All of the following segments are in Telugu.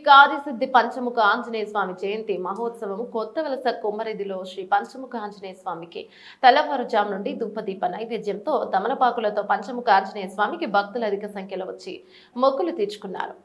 కార్యసిద్ధి పంచముఖ ఆంజనేయ స్వామి జయంతి మహోత్సవం కొత్తవలస కొమ్మరెదిలో శ్రీ పంచముఖ ఆంజనేయ స్వామికి తెల్లవారుజాము నుండి ధూపదీప నైవేద్యంతో తమలపాకులతో పంచముఖ ఆంజనేయ స్వామికి భక్తులు అధిక సంఖ్యలో వచ్చి మొక్కులు తీర్చుకున్నారు.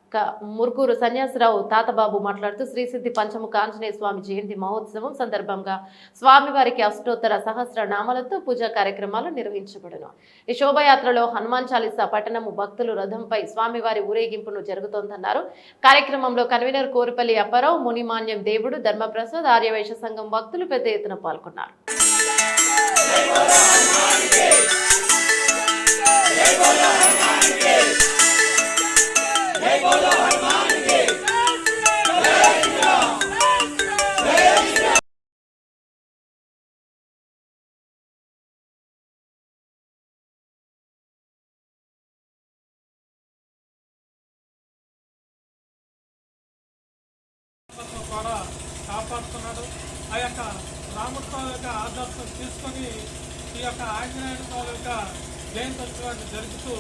మురుగురు సన్యాసరావు తాతబాబు మాట్లాడుతూ శ్రీసిద్ధి పంచముఖ ఆంజనేయ స్వామి జయంతి మహోత్సవం సందర్భంగా స్వామివారికి అష్టోత్తర సహస్ర నామాలతో పూజా కార్యక్రమాలు నిర్వహించబడును. ఈ శోభయాత్రలో హనుమాన్ చాలీసా పట్టణము భక్తులు రథంపై స్వామివారి ఊరేగింపును జరుగుతోందన్నారు. కార్యక్రమంలో కన్వీనర్ కోరుపల్లి అప్పారావు, మునిమాన్యం దేవుడు, ధర్మప్రసాద్, ఆర్యవైశ్య సంఘం భక్తులు పెద్ద ఎత్తున పాల్గొన్నారు. కూడా కాపాడుతున్నాడు. ఆ యొక్క రామోత్సవం యొక్క ఆదర్శం తీసుకొని ఈ యొక్క ఆంజనేయుడి స్వామి యొక్క జయంతోత్సవాన్ని జరుపుతూ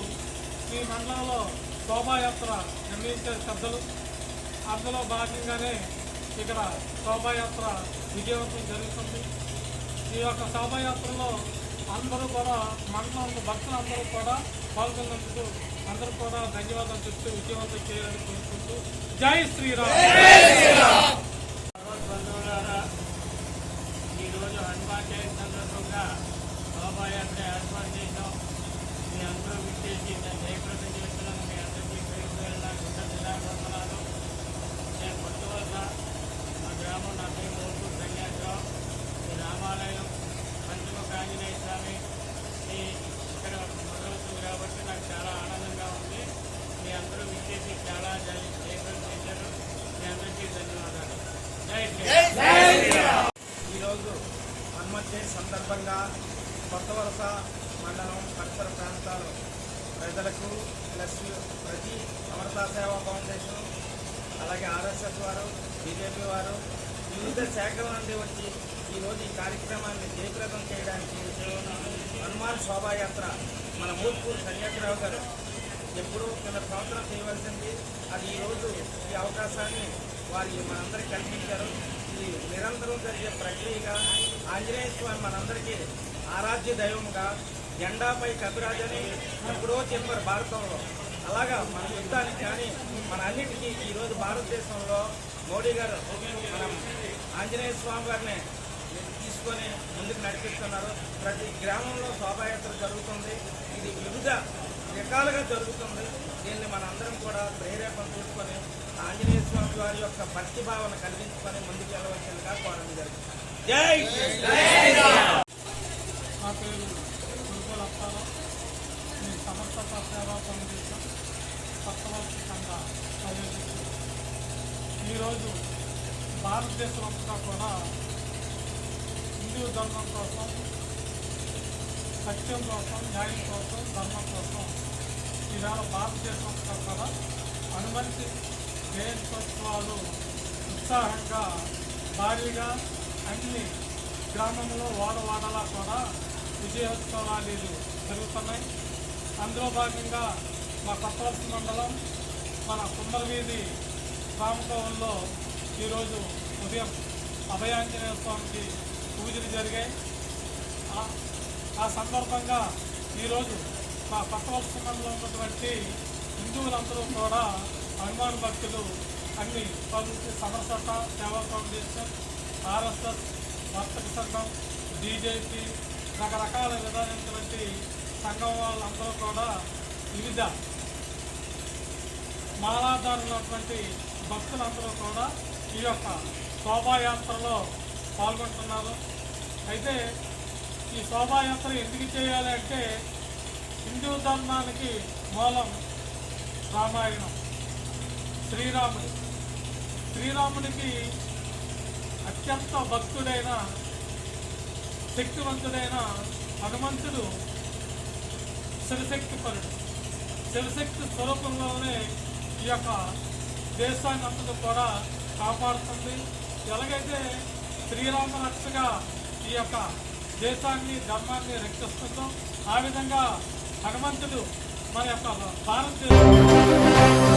ఈ మండలంలో శోభాయాత్ర నిర్వహించారు పెద్దలు. అందులో భాగంగానే ఇక్కడ శోభాయాత్ర విజయవంతం జరుగుతుంది. ఈ యొక్క శోభాయాత్రలో అందరూ కూడా మండలంలో భక్తులందరూ కూడా పాల్గొన్నందుకు అందరూ కూడా ధన్యవాదాలు చెప్తూ విజయవంతం చేయాలని కోరుకుంటూ జై శ్రీరామ్. ఈరోజు హనుమాన్ జయంతి సందర్భంగా శోభాయాత్ర ఏర్పాటు చేశాం. మీ అందరూ విచ్చేసి జయప్రదం చేస్తున్నాను. మీ అందరికీ పేరు గుంట జిల్లాలు. నేను కొత్తవలస మా గ్రామం నా పేరు మూడు సన్యాసరావు. ఈ రామాలయం పంచముఖ ఆంజనేయ స్వామి ఇక్కడ మొదలవుతుంది కాబట్టి నాకు చాలా ఆనందంగా ఉంది. మీ అందరూ విచ్చేసి చాలా జయప్రదం చేశారు. మీ అందరికీ ధన్యవాదాలు. జై శ్రీరామ్. ఈరోజు హనుమత్ జయంతి సందర్భంగా కొత్తవలస మండలం పరిసర ప్రాంతాలు ప్రజలకు ప్లస్ ప్రతి సమర్థ సేవా ఫౌండేషన్, అలాగే ఆర్ఎస్ఎస్ వారు, బీజేపీ వారు, వివిధ శాఖల నుండి వచ్చి ఈరోజు ఈ కార్యక్రమాన్ని జయప్రదం చేయడానికి హనుమాన్ శోభాయాత్ర మన మూర్పూరు సన్యాసరావు గారు ఎప్పుడూ కింద సంవత్సరం చేయవలసింది. అది ఈరోజు ఈ అవకాశాన్ని వారి మనందరికీ కల్పించారు. ఇది నిరంతరం జరిగే ప్రక్రియగా ఆంజనేయ స్వామి మనందరికీ ఆరాధ్య దైవంగా జెండాపై కపిరాజని ఎప్పుడో చెప్పారు భారతంలో. అలాగా మన యుద్ధానికి కానీ మన అన్నిటికీ ఈరోజు భారతదేశంలో మోడీ గారు మనం ఆంజనేయ స్వామి గారిని తీసుకొని ముందుకు నడిపిస్తున్నారు. ప్రతి గ్రామంలో శోభాయాత్ర జరుగుతుంది. ఇది వివిధ రకాలుగా జరుగుతుంది. దీన్ని మనందరం కూడా ప్రేరేపణ తీసుకొని ఆంజనేయ స్వామి వారి యొక్క భక్తి భావన కలిగించుకొని ముందుకు వెళ్ళవలసిందిగా కోరడం జరిగింది. జై శ్రీరామ్. నా పేరు కోరుపల్లి అప్పారావు. నేను సమర్థత సేవా ఫౌండేషన్ కొత్తవలస సంఘ పర్యవేక్షకుడు. ఈరోజు భారతదేశం అంతా కూడా హిందూ ధర్మం కోసం, సత్యం కోసం, న్యాయం కోసం, ధర్మం కోసం ఈవేళ భారతదేశం అంతా కూడా హనుమంతి జయంతోత్సవాలు ఉత్సాహంగా భారీగా అన్ని గ్రామంలో వాడవాడలా కూడా విజయోత్సవాలు జరుగుతున్నాయి. అందులో భాగంగా మా కొత్తవలస మండలం మన కుమ్మరవీధి రామకోవంలో ఈరోజు ఉదయం అభయాంజనేయ స్వామికి పూజలు జరిగాయి. ఆ సందర్భంగా ఈరోజు మా కొత్తవలస మండలంలో ఉన్నటువంటి హిందువులందరూ కూడా హనుమాన్ భక్తులు అన్ని సమరసత సేవా ఫౌండేషన్, ఆర్ఎస్ఎస్, వర్తక సంఘం, బీజేపీ రకరకాల విధానటువంటి సంఘం వాళ్ళందరూ కూడా వివిధ మాలాధారులైనటువంటి భక్తులందరూ కూడా ఈ యొక్క శోభాయాత్రలో పాల్గొంటున్నారు. అయితే ఈ శోభాయాత్ర ఎందుకు చేయాలి అంటే హిందూ ధర్మానికి మూలం రామాయణం. శ్రీరాముడికి అత్యంత భక్తుడైన శక్తివంతుడైన హనుమంతుడు శివశక్తిపరుడు. శివశక్తి స్వరూపంలోనే ఈ యొక్క దేశాన్ని అంతటా కూడా కాపాడుతుంది. ఎలాగైతే శ్రీరామ రక్షగా ఈ యొక్క దేశాన్ని, ధర్మాన్ని రక్షిస్తుందో ఆ విధంగా హనుమంతుడు మన యొక్క భారతదేశం